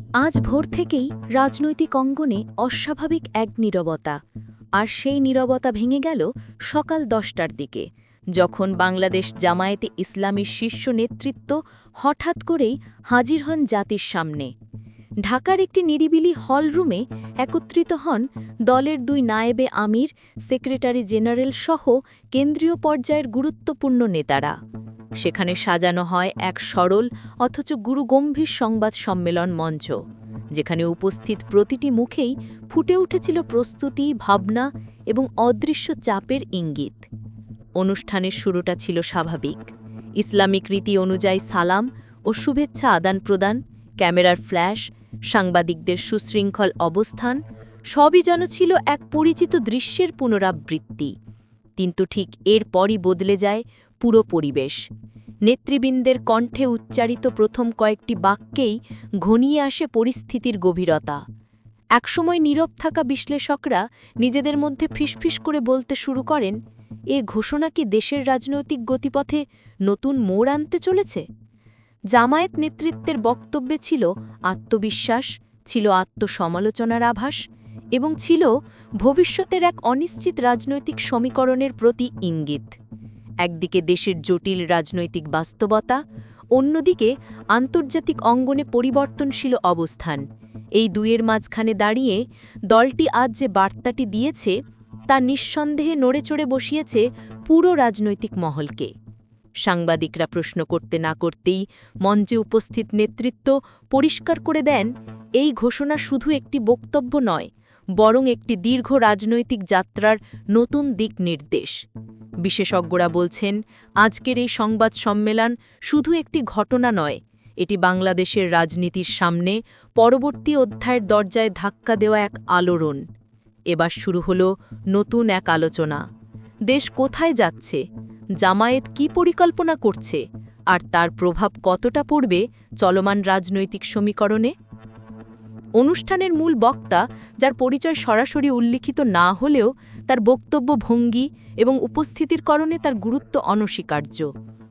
আজ ভোর থেকেই রাজনৈতিক অঙ্গনে অস্বাভাবিক এক নীরবতা, আর সেই নীরবতা ভেঙে গেল সকাল ১০টার দিকে, যখন বাংলাদেশ জামায়াতে ইসলামীর শীর্ষ নেতৃত্ব হঠাৎ করেই হাজির হন জাতির সামনে। ঢাকার একটি নিরিবিলি হলরুমে একত্রিত হন দলের ২ নায়েবে আমির, সেক্রেটারি জেনারেল সহ কেন্দ্রীয় পর্যায়ের গুরুত্বপূর্ণ নেতারা। সেখানে সাজানো হয় এক সরল অথচ গুরুগম্ভীর সংবাদ সম্মেলন মঞ্চ, যেখানে উপস্থিত প্রতিটি মুখেই ফুটে উঠেছিল প্রস্তুতি, ভাবনা এবং অদৃশ্য চাপের ইঙ্গিত। অনুষ্ঠানের শুরুটা ছিল স্বাভাবিক। ইসলামিক রীতি অনুযায়ী সালাম ও শুভেচ্ছা আদান-প্রদান, ক্যামেরার ফ্ল্যাশ, সাংবাদিকদের সুশৃঙ্খল অবস্থান, সবই যেন ছিল এক পরিচিত দৃশ্যের পুনরাবৃত্তি। কিন্তু ঠিক এরপরই বদলে যায় পুরো পরিবেশ। নেতৃবৃন্দের কণ্ঠে উচ্চারিত প্রথম কয়েকটি বাক্যেই ঘনিয়ে আসে পরিস্থিতির গভীরতা। একসময় নীরব থাকা বিশ্লেষকরা নিজেদের মধ্যে ফিসফিস করে বলতে শুরু করেন, এ ঘোষণা কি দেশের রাজনৈতিক গতিপথে নতুন মোড় আনতে চলেছে? জামায়াত নেতৃত্বের বক্তব্যে ছিল আত্মবিশ্বাস, ছিল আত্মসমালোচনার আভাস এবং ছিল ভবিষ্যতের এক অনিশ্চিত রাজনৈতিক সমীকরণের প্রতি ইঙ্গিত। একদিকে দেশের জটিল রাজনৈতিক বাস্তবতা, অন্যদিকে আন্তর্জাতিক অঙ্গনে পরিবর্তনশীল অবস্থান। এই দুয়ের মাঝখানে দাঁড়িয়ে দলটি আজ যে বার্তাটি দিয়েছে তা নিঃসন্দেহে নড়েচড়ে বসিয়েছে পুরো রাজনৈতিক মহলকে। সাংবাদিকরা প্রশ্ন করতে না করতেই মঞ্চে উপস্থিত নেতৃত্ব পরিষ্কার করে দেন, এই ঘোষণা শুধু একটি বক্তব্য নয়, বরং একটি দীর্ঘ রাজনৈতিক যাত্রার নতুন দিক নির্দেশ। বিশেষজ্ঞরা বলছেন, আজকের এই সংবাদ সম্মেলন শুধু একটি ঘটনা নয়, এটি বাংলাদেশের রাজনীতির সামনে পরবর্তী অধ্যায়ের দরজায় ধাক্কা দেওয়া এক আলোড়ন। এবার শুরু হলো নতুন এক আলোচনা। দেশ কোথায় যাচ্ছে? জামায়াত কি পরিকল্পনা করছে? আর তার প্রভাব কতটা পড়বে চলমান রাজনৈতিক সমীকরণে? অনুষ্ঠানের মূল বক্তা, যার পরিচয় সরাসরি উল্লিখিত না হলেও তার বক্তব্য ভঙ্গি এবং উপস্থিতির কারণে তার গুরুত্ব অনস্বীকার্য,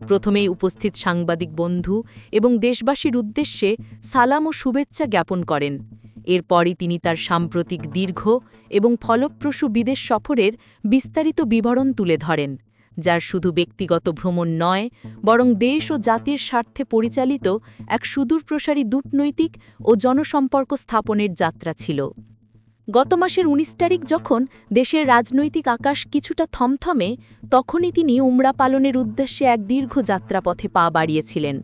প্রথমেই উপস্থিত সাংবাদিক বন্ধু এবং দেশবাসীর উদ্দেশ্যে সালাম ও শুভেচ্ছা জ্ঞাপন করেন। এরপরই তিনি তার সাম্প্রতিক দীর্ঘ এবং ফলপ্রসূ বিদেশ সফরের বিস্তারিত বিবরণ তুলে ধরেন, যার শুধু ব্যক্তিগত ভ্রমণ নয়, বরং দেশ ও জাতির স্বার্থে পরিচালিত এক সুদূরপ্রসারী কূটনৈতিক ও জনসম্পর্ক স্থাপনের যাত্রা ছিল। গত মাসের ১৯ তারিখ যখন দেশের রাজনৈতিক আকাশ কিছুটা থমথমে, তখনই তিনি উমরা পালনের উদ্দেশ্যে এক দীর্ঘ যাত্রাপথে পা বাড়িয়েছিলেন।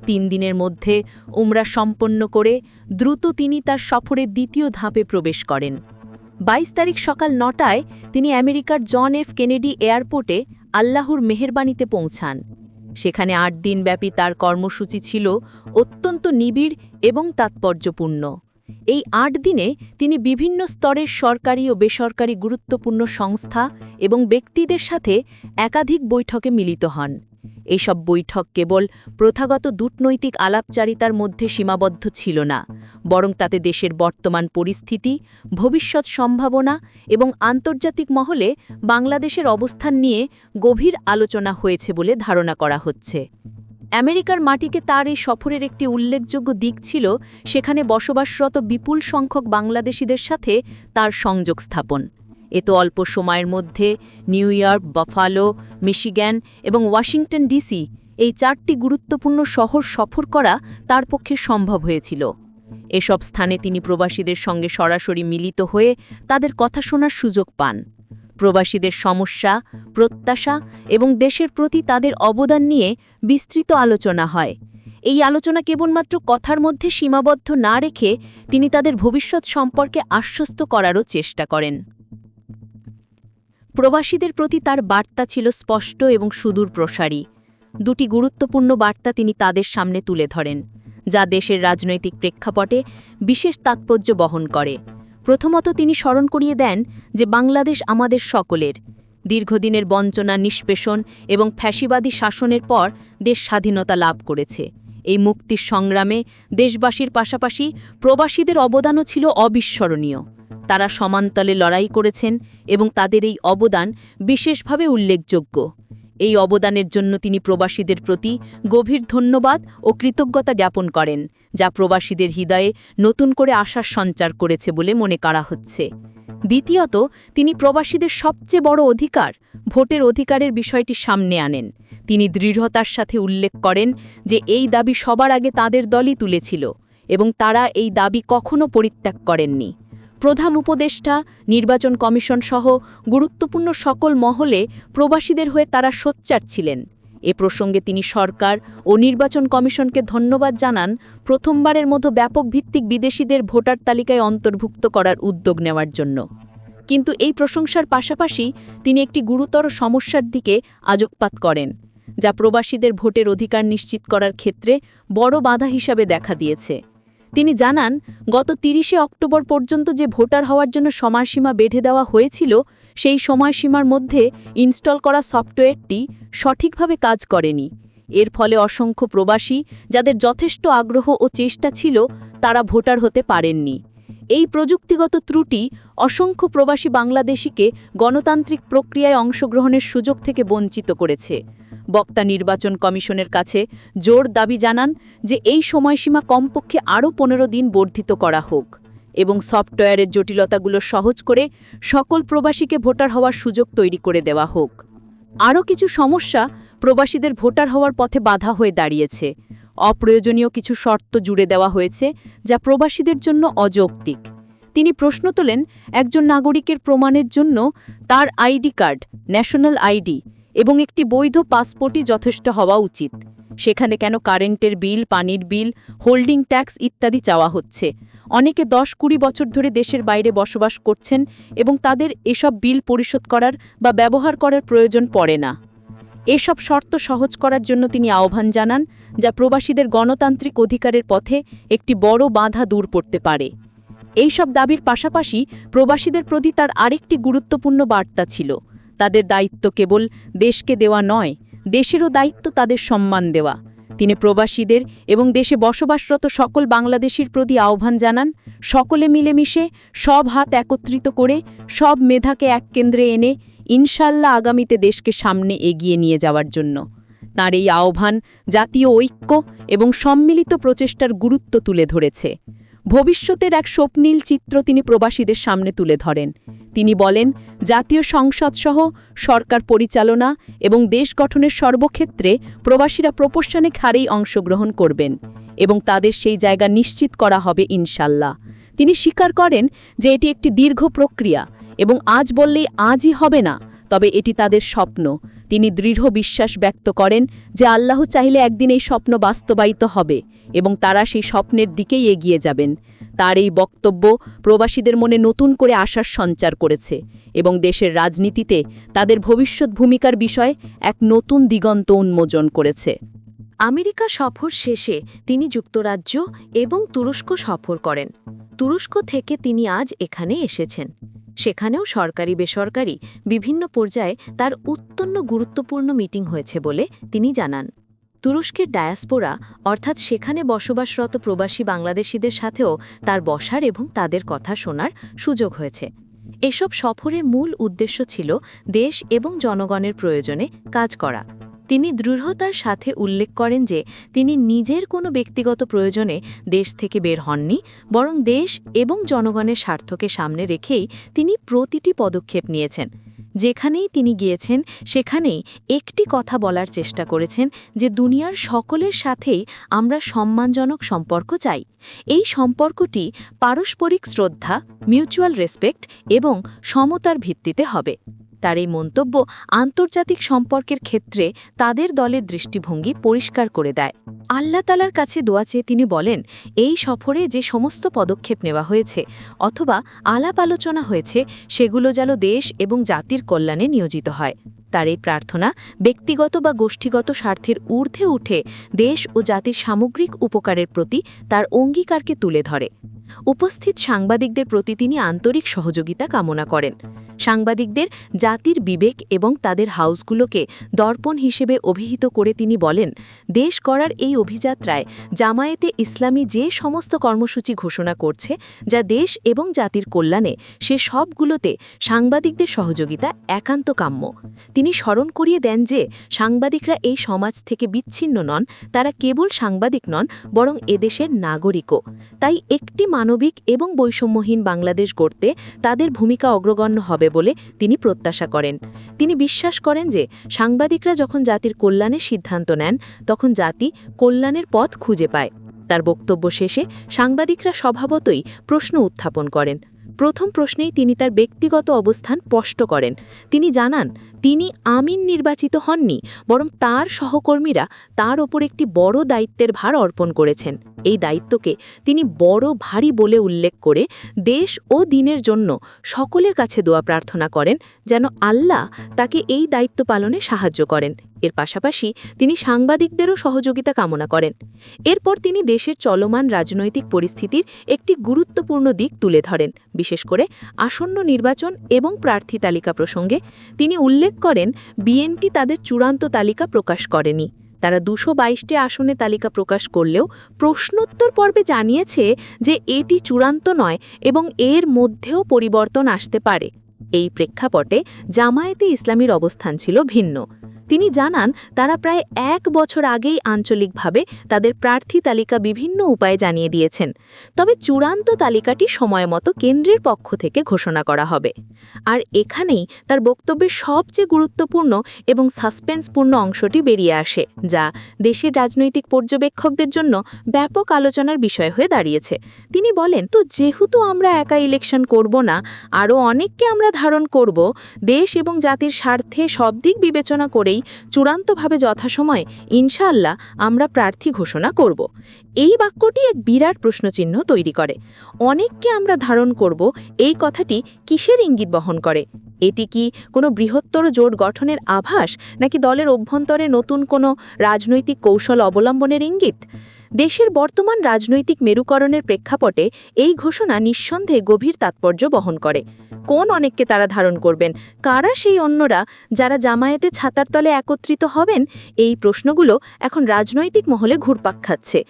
৩ দিনের মধ্যে উমরা সম্পন্ন করে দ্রুত তিনি তার সফরের দ্বিতীয় ধাপে প্রবেশ করেন। ২২ তারিখ সকাল ৯টায় তিনি আমেরিকার জন এফ কেনেডি এয়ারপোর্টে আল্লাহর মেহেরবানিতে পৌঁছান। সেখানে ৮ দিনব্যাপী তার কর্মসূচি ছিল অত্যন্ত নিবিড় এবং তাৎপর্যপূর্ণ। এই ৮ দিনে তিনি বিভিন্ন স্তরের সরকারি ও বেসরকারি গুরুত্বপূর্ণ সংস্থা এবং ব্যক্তিদের সাথে একাধিক বৈঠকে মিলিত হন। এইসব বৈঠক কেবল প্রথাগত কূটনৈতিক আলাপচারিতার মধ্যে সীমাবদ্ধ ছিল না, বরং তাতে দেশের বর্তমান পরিস্থিতি, ভবিষ্যৎ সম্ভাবনা এবং আন্তর্জাতিক মহলে বাংলাদেশের অবস্থান নিয়ে গভীর আলোচনা হয়েছে বলে ধারণা করা হচ্ছে। আমেরিকার মাটিতে তার এই সফরের একটি উল্লেখযোগ্য দিক ছিল সেখানে বসবাসরত বিপুল সংখ্যক বাংলাদেশিদের সাথে তার সংযোগ স্থাপন। এত অল্প সময়ের মধ্যে নিউ ইয়র্ক, বাফালো, মিশিগান এবং ওয়াশিংটন ডিসি, এই ৪টি গুরুত্বপূর্ণ শহর সফর করা তার পক্ষে সম্ভব হয়েছিল। এসব স্থানে তিনি প্রবাসীদের সঙ্গে সরাসরি মিলিত হয়ে তাদের কথা শোনার সুযোগ পান। প্রবাসীদের সমস্যা, প্রত্যাশা এবং দেশের প্রতি তাদের অবদান নিয়ে বিস্তৃত আলোচনা হয়। এই আলোচনা কেবলমাত্র কথার মধ্যে সীমাবদ্ধ না রেখে তিনি তাদের ভবিষ্যৎ সম্পর্কে আশ্বস্ত করারও চেষ্টা করেন। প্রবাসীদের প্রতি তার বার্তা ছিল স্পষ্ট এবং সুদূরপ্রসারী। ২টি গুরুত্বপূর্ণ বার্তা তিনি তাদের সামনে তুলে ধরেন, যা দেশের রাজনৈতিক প্রেক্ষাপটে বিশেষ তাৎপর্য বহন করে। প্রথমত, তিনি স্মরণ করিয়ে দেন যে বাংলাদেশ আমাদের সকলের। দীর্ঘদিনের বঞ্চনা, নিষ্পেষণ এবং ফ্যাসিবাদী শাসনের পর দেশ স্বাধীনতা লাভ করেছে। এই মুক্তির সংগ্রামে দেশবাসীর পাশাপাশি প্রবাসীদের অবদানও ছিল অবিস্মরণীয়। তারা সমান্তলে লড়াই করেছেন এবং তাদের এই অবদান বিশেষভাবে উল্লেখযোগ্য। এই অবদানের জন্য তিনি প্রবাসীদের প্রতি গভীর ধন্যবাদ ও কৃতজ্ঞতা জ্ঞাপন করেন, যা প্রবাসীদের হৃদয়ে নতুন করে আশার সঞ্চার করেছে বলে মনে করা হচ্ছে। দ্বিতীয়ত, তিনি প্রবাসীদের সবচেয়ে বড় অধিকার, ভোটের অধিকারের বিষয়টি সামনে আনেন। তিনি দৃঢ়তার সাথে উল্লেখ করেন যে এই দাবি সবার আগে তাদের দলই তুলেছিল এবং তারা এই দাবি কখনো পরিত্যাগ করেননি। প্রধান উপদেষ্টা, নির্বাচন কমিশন সহ গুরুত্বপূর্ণ সকল মহলে প্রবাসীদের হয়ে তারা সোচ্চার ছিলেন। এ প্রসঙ্গে তিনি সরকার ও নির্বাচন কমিশনকে ধন্যবাদ জানান প্রথমবারের মতো ব্যাপক ভিত্তিক বিদেশিদের ভোটার তালিকায় অন্তর্ভুক্ত করার উদ্যোগ নেওয়ার জন্য। কিন্তু এই প্রশংসার পাশাপাশি তিনি একটি গুরুতর সমস্যার দিকে আলোকপাত করেন, যা প্রবাসীদের ভোটের অধিকার নিশ্চিত করার ক্ষেত্রে বড় বাধা হিসাবে দেখা দিয়েছে। তিনি জানান, গত ৩০ অক্টোবর পর্যন্ত যে ভোটার হওয়ার জন্য সময়সীমা বেঁধে দেওয়া হয়েছিল, সেই সময়সীমার মধ্যে ইনস্টল করা সফটওয়্যারটি সঠিকভাবে কাজ করেনি। এর ফলে অসংখ্য প্রবাসী, যাদের যথেষ্ট আগ্রহ ও চেষ্টা ছিল, তারা ভোটার হতে পারেননি। এই প্রযুক্তিগত ত্রুটি অসংখ্য প্রবাসী বাংলাদেশিকে গণতান্ত্রিক প্রক্রিয়ায় অংশগ্রহণের সুযোগ থেকে বঞ্চিত করেছে। বক্তা নির্বাচন কমিশনের কাছে জোর দাবি জানান যে এই সময়সীমা কমপক্ষে আরও ১৫ দিন বর্ধিত করা হোক এবং সফটওয়্যারের জটিলতাগুলো সহজ করে সকল প্রবাসীকে ভোটার হওয়ার সুযোগ তৈরি করে দেওয়া হোক। আরও কিছু সমস্যা প্রবাসীদের ভোটার হওয়ার পথে বাধা হয়ে দাঁড়িয়েছে। অপ্রয়োজনীয় কিছু শর্ত জুড়ে দেওয়া হয়েছে, যা প্রবাসীদের জন্য অযৌক্তিক। তিনি প্রশ্ন তোলেন, একজন নাগরিকের প্রমাণের জন্য তার আইডি কার্ড, ন্যাশনাল আইডি এবং একটি বৈধ পাসপোর্টই যথেষ্ট হওয়া উচিত। সেখানে কেন কারেন্টের বিল, পানির বিল, হোল্ডিং ট্যাক্স ইত্যাদি চাওয়া হচ্ছে? অনেকে ১০-২০ বছর ধরে দেশের বাইরে বসবাস করছেন এবং তাদের এসব বিল পরিশোধ করার বা ব্যবহার করার প্রয়োজন পড়ে না। এসব শর্ত সহজ করার জন্য তিনি আহ্বান জানান, যা প্রবাসীদের গণতান্ত্রিক অধিকারের পথে একটি বড় বাধা দূর করতে পারে। এইসব দাবির পাশাপাশি প্রবাসীদের প্রতি তার আরেকটি গুরুত্বপূর্ণ বার্তা ছিল, তাদের দায়িত্ব কেবল দেশকে দেওয়া নয়, দেশেরও দায়িত্ব তাদের সম্মান দেওয়া। তিনি প্রবাসীদের এবং দেশে বসবাসরত সকল বাংলাদেশির প্রতি আহ্বান জানান, সকলে মিলেমিশে সব হাত একত্রিত করে সব মেধাকে এক কেন্দ্রে এনে ইনশাল্লাহ আগামীতে দেশকে সামনে এগিয়ে নিয়ে যাওয়ার জন্য। তার এই আহ্বান জাতীয় ঐক্য এবং সম্মিলিত প্রচেষ্টার গুরুত্ব তুলে ধরেছে। ভবিষ্যতের এক স্বপ্নীল চিত্র তিনি প্রবাসীদের সামনে তুলে ধরেন। তিনি বলেন, জাতীয় সংসদসহ সরকার পরিচালনা এবং দেশ গঠনের সর্বক্ষেত্রে প্রবাসীরা প্রপোর্শনিক হারেই অংশগ্রহণ করবেন এবং তাদের সেই জায়গা নিশ্চিত করা হবে ইনশাল্লাহ। তিনি স্বীকার করেন যে এটি একটি দীর্ঘ প্রক্রিয়া এবং আজ বললেই আজই হবে না, তবে এটি তাদের স্বপ্ন। তিনি দৃঢ় বিশ্বাস ব্যক্ত করেন যে আল্লাহ চাইলে একদিন এই স্বপ্ন বাস্তবায়িত হবে এবং তারা সেই স্বপ্নের দিকেই এগিয়ে যাবেন। তার এই বক্তব্য প্রবাসীদের মনে নতুন করে আশার সঞ্চার করেছে এবং দেশের রাজনীতিতে তাদের ভবিষ্যৎ ভূমিকার বিষয়ে এক নতুন দিগন্ত উন্মোচন করেছে। আমেরিকা সফর শেষে তিনি যুক্তরাজ্য এবং তুরস্ক সফর করেন। তুরস্ক থেকে তিনি আজ এখানে এসেছেন। সেখানেও সরকারি বেসরকারি বিভিন্ন পর্যায়ে তার অত্যন্ত গুরুত্বপূর্ণ মিটিং হয়েছে বলে তিনি জানান। তুরস্কের ডায়াসপোরা অর্থাৎ সেখানে বসবাসরত প্রবাসী বাংলাদেশিদের সাথেও তার বসার এবং তাদের কথা শোনার সুযোগ হয়েছে। এসব সফরের মূল উদ্দেশ্য ছিল দেশ এবং জনগণের প্রয়োজনে কাজ করা। তিনি দৃঢ়তার সাথে উল্লেখ করেন যে তিনি নিজের কোনো ব্যক্তিগত প্রয়োজনে দেশ থেকে বের হননি, বরং দেশ এবং জনগণের স্বার্থকে সামনে রেখেই তিনি প্রতিটি পদক্ষেপ নিয়েছেন। যেখানেই তিনি গিয়েছেন সেখানেই একটি কথা বলার চেষ্টা করেছেন যে দুনিয়ার সকলের সাথেই আমরা সম্মানজনক সম্পর্ক চাই। এই সম্পর্কটি পারস্পরিক শ্রদ্ধা, মিউচুয়াল রেসপেক্ট এবং সমতার ভিত্তিতে হবে। তার এই মন্তব্য আন্তর্জাতিক সম্পর্কের ক্ষেত্রে তাদের দলের দৃষ্টিভঙ্গি পরিষ্কার করে দেয়। আল্লাহ তাআলার কাছে দোয়া চেয়ে তিনি বলেন, এই সফরে যে সমস্ত পদক্ষেপ নেওয়া হয়েছে অথবা আলাপ আলোচনা হয়েছে সেগুলো যেন দেশ এবং জাতির কল্যাণে নিয়োজিত হয়। তার এই প্রার্থনা ব্যক্তিগত বা গোষ্ঠীগত স্বার্থের ঊর্ধ্বে উঠে দেশ ও জাতির সামগ্রিক উপকারের প্রতি তার অঙ্গীকারকে তুলে ধরে। উপস্থিত সাংবাদিকদের প্রতি তিনি আন্তরিক সহযোগিতা কামনা করেন। সাংবাদিকদের জাতির বিবেক এবং তাদের হাউসগুলোকে দর্পণ হিসেবে অভিহিত করে তিনি বলেন, দেশ গড়ার এই অভিযাত্রায় জামায়াতে ইসলামী যে সমস্ত কর্মসূচি ঘোষণা করছে যা দেশ এবং জাতির কল্যাণে, সে সবগুলোতে সাংবাদিকদের সহযোগিতা একান্ত কাম্য। তিনি স্মরণ করিয়ে দেন যে সাংবাদিকরা এই সমাজ থেকে বিচ্ছিন্ন নন, তারা কেবল সাংবাদিক নন, বরং এদেশের নাগরিকও। তাই একটি মানবিক এবং বৈষম্যহীন বাংলাদেশ গড়তে তাদের ভূমিকা অগ্রগণ্য হবে বলে তিনি প্রত্যাশা করেন। তিনি বিশ্বাস করেন যে সাংবাদিকরা যখন জাতির কল্যাণের সিদ্ধান্ত নেন, তখন জাতি কল্যাণের পথ খুঁজে পায়। তার বক্তব্য শেষে সাংবাদিকরা স্বভাবতই প্রশ্ন উত্থাপন করেন। প্রথম প্রশ্নেই তিনি তার ব্যক্তিগত অবস্থান স্পষ্ট করেন। তিনি জানান, তিনি আমিন নির্বাচিত হননি, বরং তার সহকর্মীরা তার ওপর একটি বড় দায়িত্বের ভার অর্পণ করেছেন। এই দায়িত্বকে তিনি বড় ভারী বলে উল্লেখ করে দেশ ও দিনের জন্য সকলের কাছে দোয়া প্রার্থনা করেন যেন আল্লাহ তাকে এই দায়িত্ব পালনে সাহায্য করেন। এর পাশাপাশি তিনি সাংবাদিকদেরও সহযোগিতা কামনা করেন। এরপর তিনি দেশের চলমান রাজনৈতিক পরিস্থিতির একটি গুরুত্বপূর্ণ দিক তুলে ধরেন, বিশেষ করে আসন্ন নির্বাচন এবং প্রার্থী তালিকা প্রসঙ্গে। তিনি উল্লেখ করেন, বিএনপি তাদের চূড়ান্ত তালিকা প্রকাশ করেনি। তারা ২২২টি আসনে তালিকা প্রকাশ করলেও প্রশ্নোত্তর পর্বে জানিয়েছে যে এটি চূড়ান্ত নয় এবং এর মধ্যেও পরিবর্তন আসতে পারে। এই প্রেক্ষাপটে জামায়াতে ইসলামীর অবস্থান ছিল ভিন্ন। তিনি জানান, তারা প্রায় ১ বছর আগেই আঞ্চলিকভাবে তাদের প্রার্থী তালিকা বিভিন্ন উপায়ে জানিয়ে দিয়েছেন। তবে চূড়ান্ত তালিকাটি সময়মতো কেন্দ্রের পক্ষ থেকে ঘোষণা করা হবে। আর এখানেই তার বক্তব্যের সবচেয়ে গুরুত্বপূর্ণ এবং সাসপেন্সপূর্ণ অংশটি বেরিয়ে আসে, যা দেশের রাজনৈতিক পর্যবেক্ষকদের জন্য ব্যাপক আলোচনার বিষয় হয়ে দাঁড়িয়েছে। তিনি বলেন, তো যেহেতু আমরা একা ইলেকশন করব না, আরও অনেককে আমরা ধারণ করব, দেশ এবং জাতির স্বার্থে সব দিক বিবেচনা করেই চূড়ান্তভাবে যথাসময়ে ইনশাআল্লাহ আমরা প্রার্থী ঘোষণা করব। এই বাক্যটি এক বিরাট প্রশ্নচিহ্ন তৈরি করে। অনেককে আমরা ধারণ করব, এই কথাটি কিসের ইঙ্গিত বহন করে? এটি কি কোনো বৃহত্তর জোট গঠনের আভাস, নাকি দলের অভ্যন্তরে নতুন কোনো রাজনৈতিক কৌশল অবলম্বনের ইঙ্গিত? দেশের বর্তমান রাজনৈতিক মেরুকরণের প্রেক্ষাপটে এই ঘোষণা নিঃসন্দেহে গভীর তাৎপর্য বহন করে। কোন অনেককে তারা ধারণ করবেন? কারা সেই অন্যরা যারা জামায়াতে ছাতার তলে একত্রিত হবেন? এই প্রশ্নগুলো এখন রাজনৈতিক মহলে ঘুরপাক খাচ্ছে।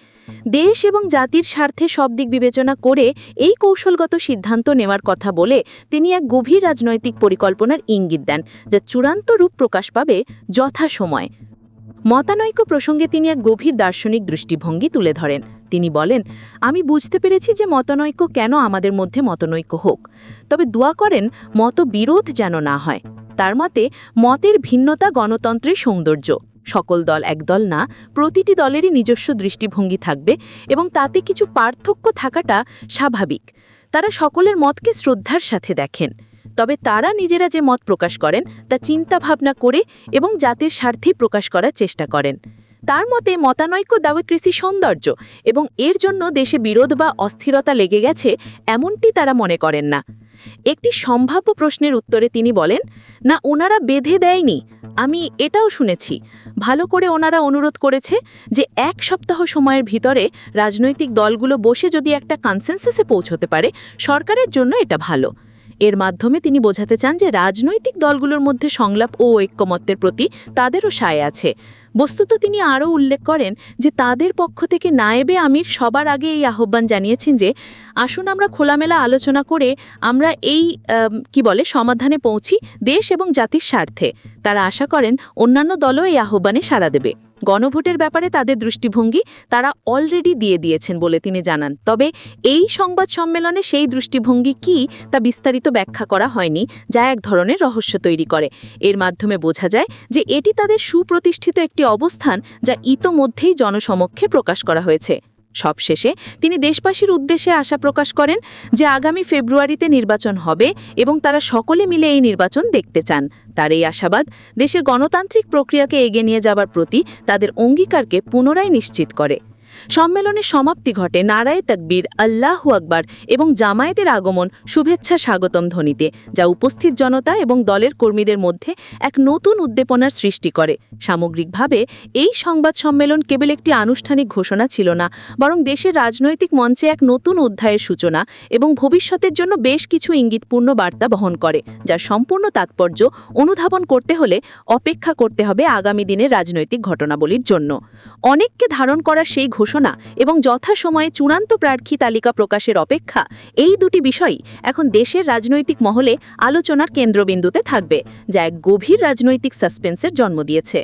দেশ এবং জাতির স্বার্থে সব দিক বিবেচনা করে এই কৌশলগত সিদ্ধান্ত নেওয়ার কথা বলে তিনি এক গভীর রাজনৈতিক পরিকল্পনার ইঙ্গিত দেন, যা চূড়ান্ত রূপ প্রকাশ পাবে যথাসময়ে। মতানৈক্য প্রসঙ্গে তিনি এক গভীর দার্শনিক দৃষ্টিভঙ্গি তুলে ধরেন। তিনি বলেন, আমি বুঝতে পেরেছি যে মতানৈক্য কেন আমাদের মধ্যে মতানৈক্য হোক, তবে দোয়া করেন মতবিরোধ যেন না হয়। তার মতে মতের ভিন্নতা গণতন্ত্রের সৌন্দর্য। সকল দল একদল না, প্রতিটি দলেরই নিজস্ব দৃষ্টিভঙ্গি থাকবে এবং তাতে কিছু পার্থক্য থাকাটা স্বাভাবিক। তারা সকলের মতকে শ্রদ্ধার সাথে দেখেন, তবে তারা নিজেরা যে মত প্রকাশ করেন তা চিন্তা ভাবনা করে এবং জাতির স্বার্থে প্রকাশ করার চেষ্টা করেন। তার মতে মতানৈক্য ডেমোক্রেসি সৌন্দর্য এবং এর জন্য দেশে বিরোধ বা অস্থিরতা লেগে গেছে এমনটি তারা মনে করেন না। একটি সম্ভাব্য প্রশ্নের উত্তরে তিনি বলেন, না, ওনারা বেঁধে দেয়নি। আমি এটাও শুনেছি, ভালো করে ওনারা অনুরোধ করেছে যে ১ সপ্তাহ সময়ের ভিতরে রাজনৈতিক দলগুলো বসে যদি একটা কনসেনসাসে পৌঁছতে পারে, সরকারের জন্য এটা ভালো। এর মাধ্যমে তিনি বোঝাতে চান যে রাজনৈতিক দলগুলোর মধ্যে সংলাপ ও ঐক্যমত্যের প্রতি তাদেরও সায় আছে। বস্তুত তিনি আরও উল্লেখ করেন যে তাদের পক্ষ থেকে নায়েবে আমির সবার আগে এই আহ্বান জানিয়েছেন যে আসুন আমরা খোলামেলা আলোচনা করে আমরা এই সমাধানে পৌঁছি দেশ এবং জাতির স্বার্থে। তারা আশা করেন অন্যান্য দলও এই আহ্বানে সাড়া দেবে। গণভোটের ব্যাপারে তাদের দৃষ্টিভঙ্গি তারা অলরেডি দিয়ে দিয়েছেন বলে তিনি জানান। তবে এই সংবাদ সম্মেলনে সেই দৃষ্টিভঙ্গি কি তা বিস্তারিত ব্যাখ্যা করা হয়নি, যা এক ধরনের রহস্য তৈরি করে। এর মাধ্যমে বোঝা যায় যে এটি তাদের সুপ্রতিষ্ঠিত একটি অবস্থান, যা ইতোমধ্যেই জনসমক্ষে প্রকাশ করা হয়েছে। সবশেষে তিনি দেশবাসীর উদ্দেশ্যে আশা প্রকাশ করেন যে আগামী ফেব্রুয়ারিতে নির্বাচন হবে এবং তারা সকলে মিলে এই নির্বাচন দেখতে চান। তার এই আশাবাদ দেশের গণতান্ত্রিক প্রক্রিয়াকে এগিয়ে নিয়ে যাবার প্রতি তাদের অঙ্গীকারকে পুনরায় নিশ্চিত করে। সম্মেলনের সমাপ্তি ঘটে নারায়ে তাকবীর, আল্লাহু আকবার এবং জামায়াতের আগমন, শুভেচ্ছা, স্বাগতম ধ্বনিতে, যা উপস্থিত জনতা এবং দলের কর্মীদের মধ্যে এক নতুন উদ্দীপনার সৃষ্টি করে। সামগ্রিকভাবে এই সংবাদ সম্মেলন কেবল একটি আনুষ্ঠানিক ঘোষণা ছিল না, বরং দেশের রাজনৈতিক মঞ্চে এক নতুন অধ্যায়ের সূচনা এবং ভবিষ্যতের জন্য বেশ কিছু ইঙ্গিতপূর্ণ বার্তা বহন করে, যার সম্পূর্ণ তাৎপর্য অনুধাবন করতে হলে অপেক্ষা করতে হবে আগামী দিনের রাজনৈতিক ঘটনাবলীর জন্য। অনেককে ধারণ করা সেই ঘোষণা এবং যথাসময়ে চূড়ান্ত প্রার্থী তালিকা প্রকাশের অপেক্ষা, এই দুটি বিষয়ই এখন দেশের রাজনৈতিক মহলে আলোচনার কেন্দ্রবিন্দুতে থাকবে, যা এক গভীর রাজনৈতিক সাসপেন্সের জন্ম দিয়েছে।